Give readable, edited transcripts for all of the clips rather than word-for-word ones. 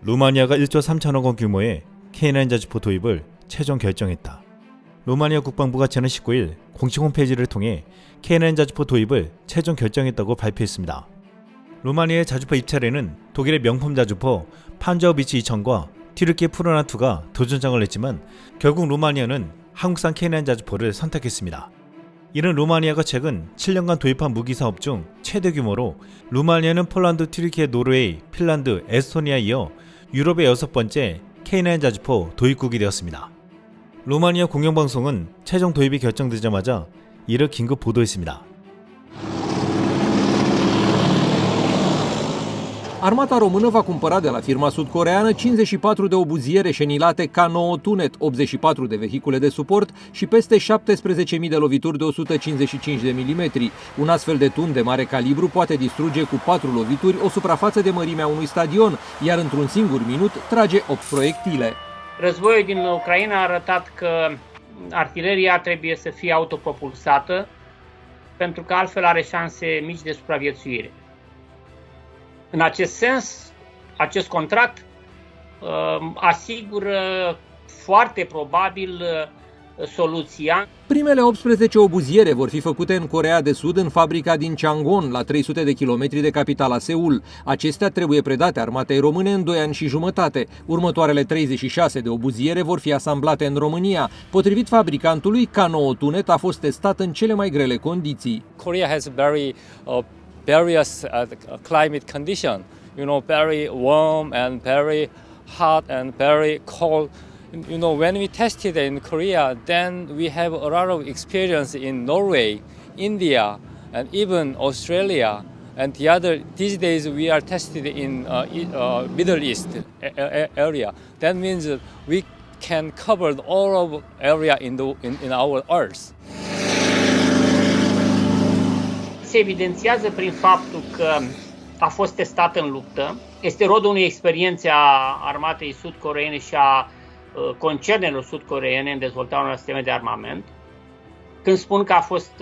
루마니아가 1조 3천억 원 규모의 K9 자주포 도입을 최종 결정했다. 루마니아 국방부가 지난 19일 공식 홈페이지를 통해 K9 자주포 도입을 최종 결정했다고 발표했습니다. 루마니아의 자주포 입찰에는 독일의 명품 자주포 판저어비치 2000과 튀르키예 프로나2가 도전장을 냈지만 결국 루마니아는 한국산 K9 자주포를 선택했습니다. 이는 루마니아가 최근 7년간 도입한 무기 사업 중 최대 규모로 루마니아는 폴란드, 튀르키예, 노르웨이, 핀란드, 에스토니아에 이어 유럽의 6번째 K9 자주포 도입국이 되었습니다. 루마니아 공영방송은 최종 도입이 결정되자마자 이를 긴급 보도했습니다. Armata română va cumpăra de la firma sud-coreeană 54 de obuziere șenilate K9 Tunet, 84 de vehicule de suport și peste 17.000 de lovituri de 155 de mm. Un astfel de tun de mare calibru poate distruge cu 4 lovituri o suprafață de mărimea unui stadion, iar într-un singur minut trage 8 proiectile. Războiul din Ucraina a arătat că artileria trebuie să fie autopropulsată, pentru că altfel are șanse mici de supraviețuire. În acest sens, acest contract asigură foarte probabil soluția. Primele 18 obuziere vor fi făcute în Coreea de Sud, în fabrica din Changwon, la 300 de kilometri de capitala Seul. Acestea trebuie predate armatei române în 2 ani și jumătate. Următoarele 36 de obuziere vor fi asamblate în România. Potrivit fabricantului, K9 Tunet a fost testat în cele mai grele condiții. Korea has very various climate condition, very warm and very hot and very cold. When we tested in Korea, then we have a lot of experience in Norway, India, and even Australia. And these days we are tested in Middle East area. That means we can cover all of area in our Earth. Se evidențiază prin faptul că a fost testat în luptă. Este rodul unei experiențe a armatei sud-coreene și a concernelor sud-coreene în dezvoltarea unor sisteme de armament. Când spun că a fost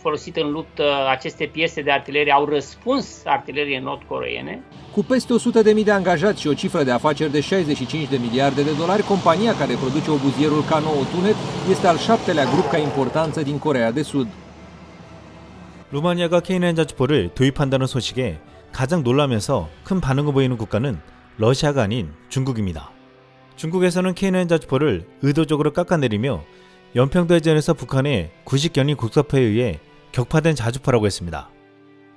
folosit în luptă, aceste piese de artilerie au răspuns artileriei nord-coreene. Cu peste 100.000 de angajați și o cifră de afaceri de 65 de miliarde de dolari, compania care produce obuzierul K9 Tunet este al 7-lea grup ca importanță din Coreea de Sud. 루마니아가 K9 자주포를 도입한다는 소식에 가장 놀라면서 큰 반응을 보이는 국가는 러시아가 아닌 중국입니다. 중국에서는 K9 자주포를 의도적으로 깎아내리며 연평도 해전에서 북한의 90견인 국사포에 의해 격파된 자주포라고 했습니다.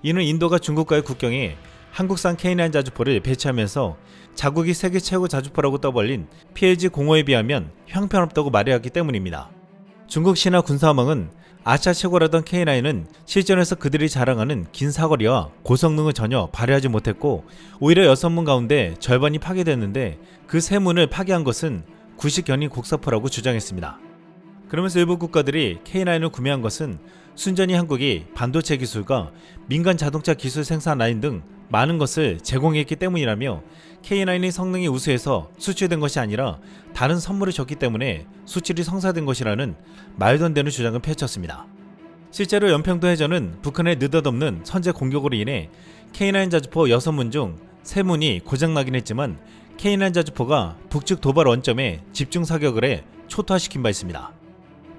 이는 인도가 중국과의 국경에 한국산 K9 자주포를 배치하면서 자국이 세계 최고 자주포라고 떠벌린 PLG-05에 비하면 형편없다고 말해왔기 때문입니다. 중국 신화 군사망은 아시아 최고라던 K9은 실전에서 그들이 자랑하는 긴 사거리와 고성능을 전혀 발휘하지 못했고 오히려 6문 가운데 절반이 파괴됐는데 그 3문을 파괴한 것은 90견인 곡사포라고 주장했습니다. 그러면서 일부 국가들이 K9을 구매한 것은 순전히 한국이 반도체 기술과 민간 자동차 기술 생산 라인 등 많은 것을 제공했기 때문이라며 K9의 성능이 우수해서 수출된 것이 아니라 다른 선물을 줬기 때문에 수출이 성사된 것이라는 말도 안 되는 주장을 펼쳤습니다. 실제로 연평도 해전은 북한의 느닷없는 선제 공격으로 인해 K9 자주포 6문 중 3문이 고장나긴 했지만 K9 자주포가 북측 도발 원점에 집중 사격을 해 초토화시킨 바 있습니다.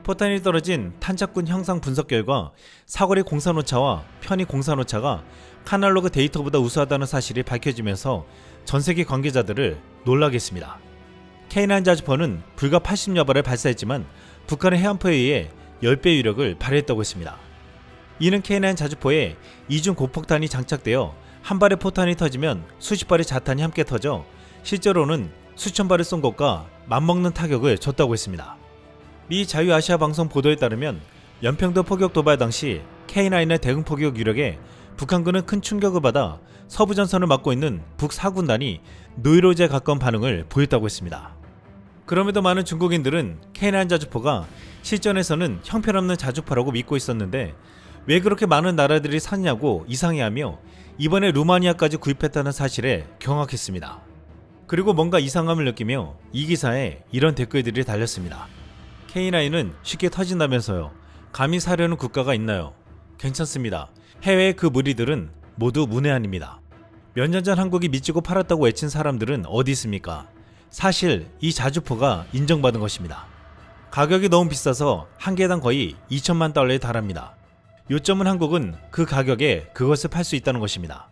포탄이 떨어진 탄착군 형상 분석 결과 사거리 공산오차와 편의 공산오차가 카날로그 데이터보다 우수하다는 사실이 밝혀지면서 전세계 관계자들을 놀라게 했습니다. K9 자주포는 불과 80여 발을 발사했지만 북한의 해안포에 의해 10배 위력을 발휘했다고 했습니다. 이는 K9 자주포에 이중 고폭탄이 장착되어 한 발의 포탄이 터지면 수십 발의 자탄이 함께 터져 실제로는 수천 발을 쏜 것과 맞먹는 타격을 줬다고 했습니다. 미 자유아시아 방송 보도에 따르면 연평도 포격 도발 당시 K9의 대응 포격 유력에 북한군은 큰 충격을 받아 서부 전선을 막고 있는 북4군단이 노이로제에 가까운 반응을 보였다고 했습니다. 그럼에도 많은 중국인들은 K9 자주포가 실전에서는 형편없는 자주포라고 믿고 있었는데 왜 그렇게 많은 나라들이 샀냐고 이상해하며 이번에 루마니아까지 구입했다는 사실에 경악했습니다. 그리고 뭔가 이상함을 느끼며 이 기사에 이런 댓글들이 달렸습니다. K9은 쉽게 터진다면서요. 감히 사려는 국가가 있나요? 괜찮습니다. 해외의 그 무리들은 모두 문외한입니다. 몇 년 전 한국이 미치고 팔았다고 외친 사람들은 어디 있습니까? 사실 이 자주포가 인정받은 것입니다. 가격이 너무 비싸서 한 개당 거의 2천만 달러에 달합니다. 요점은 한국은 그 가격에 그것을 팔 수 있다는 것입니다.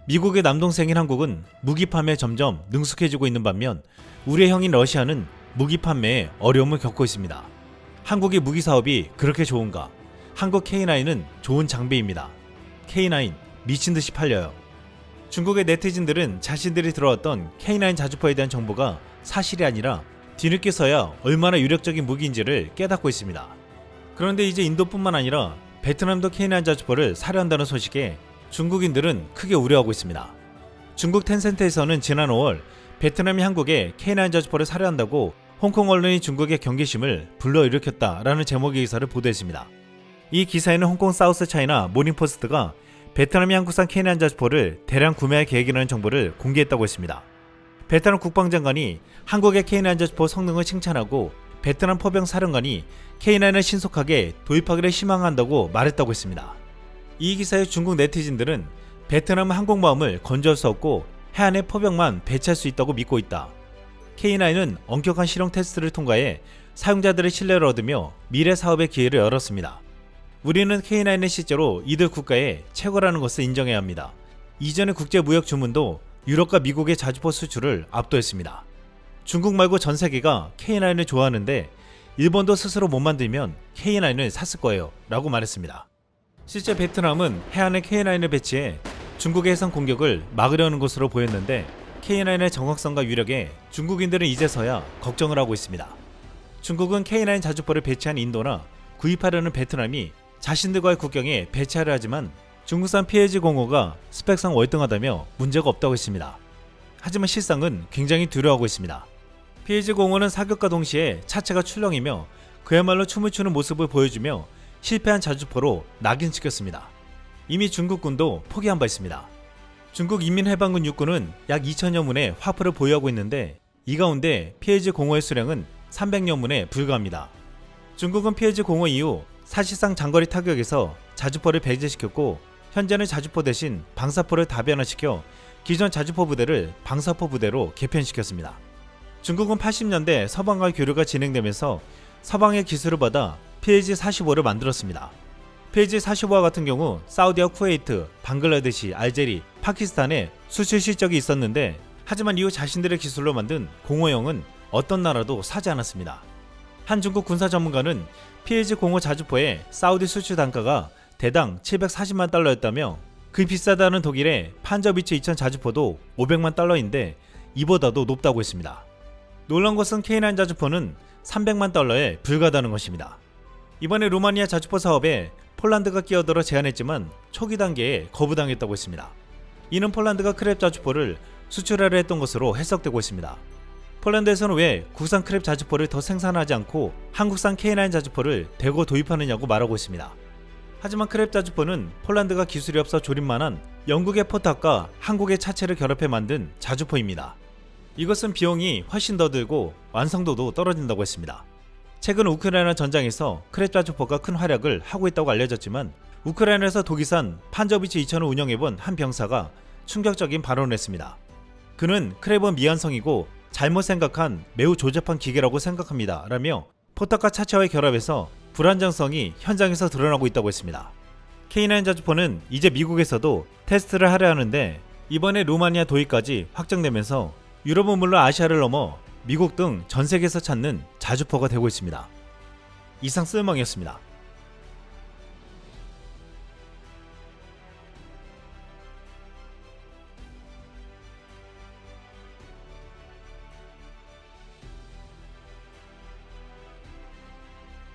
미국의 남동생인 한국은 무기 판매에 점점 능숙해지고 있는 반면 우리의 형인 러시아는 무기 판매에 어려움을 겪고 있습니다. 한국의 무기 사업이 그렇게 좋은가? 한국 K9은 좋은 장비입니다. K9 미친 듯이 팔려요. 중국의 네티즌들은 자신들이 들어왔던 K9 자주포에 대한 정보가 사실이 아니라 뒤늦게서야 얼마나 유력적인 무기인지를 깨닫고 있습니다. 그런데 이제 인도뿐만 아니라 베트남도 K9 자주포를 사려 한다는 소식에 중국인들은 크게 우려하고 있습니다. 중국 텐센트에서는 지난 5월 베트남이 한국에 K9 자주포를 사려 한다고 홍콩 언론이 중국의 경계심을 불러일으켰다라는 제목의 기사를 보도했습니다. 이 기사에는 홍콩 사우스 차이나 모닝포스트가 베트남이 한국산 K9 자주포를 대량 구매할 계획이라는 정보를 공개했다고 했습니다. 베트남 국방장관이 한국의 K9 자주포 성능을 칭찬하고 베트남 포병 사령관이 K9을 신속하게 도입하기를 희망한다고 말했다고 했습니다. 이 기사에 중국 네티즌들은 베트남은 항공모함을 건조할 수 없고 해안에 포병만 배치할 수 있다고 믿고 있다. K9은 엄격한 실용 테스트를 통과해 사용자들의 신뢰를 얻으며 미래 사업의 기회를 열었습니다. 우리는 K9을 실제로 이들 국가의 최고라는 것을 인정해야 합니다. 이전의 국제무역 주문도 유럽과 미국의 자주포 수출을 압도했습니다. 중국 말고 전 세계가 K9을 좋아하는데 일본도 스스로 못 만들면 K9을 샀을 거예요 라고 말했습니다. 실제 베트남은 해안에 K9을 배치해 중국의 해상 공격을 막으려는 것으로 보였는데 K9의 정확성과 위력에 중국인들은 이제서야 걱정을 하고 있습니다. 중국은 K9 자주포를 배치한 인도나 구입하려는 베트남이 자신들과의 국경에 배치하려 하지만 중국산 PLG-05가 스펙상 월등하다며 문제가 없다고 했습니다. 하지만 실상은 굉장히 두려워하고 있습니다. PLG-05는 사격과 동시에 차체가 출렁이며 그야말로 춤을 추는 모습을 보여주며 실패한 자주포로 낙인찍혔습니다. 이미 중국군도 포기한 바 있습니다. 중국 인민해방군 육군은 약 2,000여 문의 화포를 보유하고 있는데 이 가운데 PLG-05의 수량은 300여 문에 불과합니다. 중국은 PLG-05 이후 사실상 장거리 타격에서 자주포를 배제시켰고 현재는 자주포 대신 방사포를 다변화시켜 기존 자주포 부대를 방사포 부대로 개편시켰습니다. 중국은 80년대 서방과의 교류가 진행되면서 서방의 기술을 받아 PLG-45를 만들었습니다. PLG-45와 같은 경우 사우디와 쿠웨이트, 방글라데시, 알제리, 파키스탄에 수출 실적이 있었는데 하지만 이후 자신들의 기술로 만든 05형은 어떤 나라도 사지 않았습니다. 한 중국 군사 전문가는 PLG-05 자주포의 사우디 수출 단가가 대당 740만 달러였다며 그 비싸다는 독일의 판저비츠 2000 자주포도 500만 달러인데 이보다도 높다고 했습니다. 놀라운 것은 K9 자주포는 300만 달러에 불과하다는 것입니다. 이번에 루마니아 자주포 사업에 폴란드가 끼어들어 제안했지만 초기 단계에 거부당했다고 했습니다. 이는 폴란드가 크랩 자주포를 수출하려 했던 것으로 해석되고 있습니다. 폴란드에서는 왜 국산 크랩 자주포를 더 생산하지 않고 한국산 K9 자주포를 대거 도입하느냐고 말하고 있습니다. 하지만 크랩 자주포는 폴란드가 기술이 없어 조립만한 영국의 포탑과 한국의 차체를 결합해 만든 자주포입니다. 이것은 비용이 훨씬 더 들고 완성도도 떨어진다고 했습니다. 최근 우크라이나 전장에서 크랩 자주포가 큰 활약을 하고 있다고 알려졌지만 우크라이나에서 독일산 판저비츠 2000을 운영해본 한 병사가 충격적인 발언을 했습니다. 그는 크랩은 미완성이고 잘못 생각한 매우 조잡한 기계라고 생각합니다 라며 포탑과 차체와의 결합에서 불안정성이 현장에서 드러나고 있다고 했습니다. K9 자주포는 이제 미국에서도 테스트를 하려 하는데 이번에 루마니아 도입까지 확정되면서 유럽은 물론 아시아를 넘어 미국 등 전 세계에서 찾는 자주포가 되고 있습니다. 이상 쓸멍이었습니다.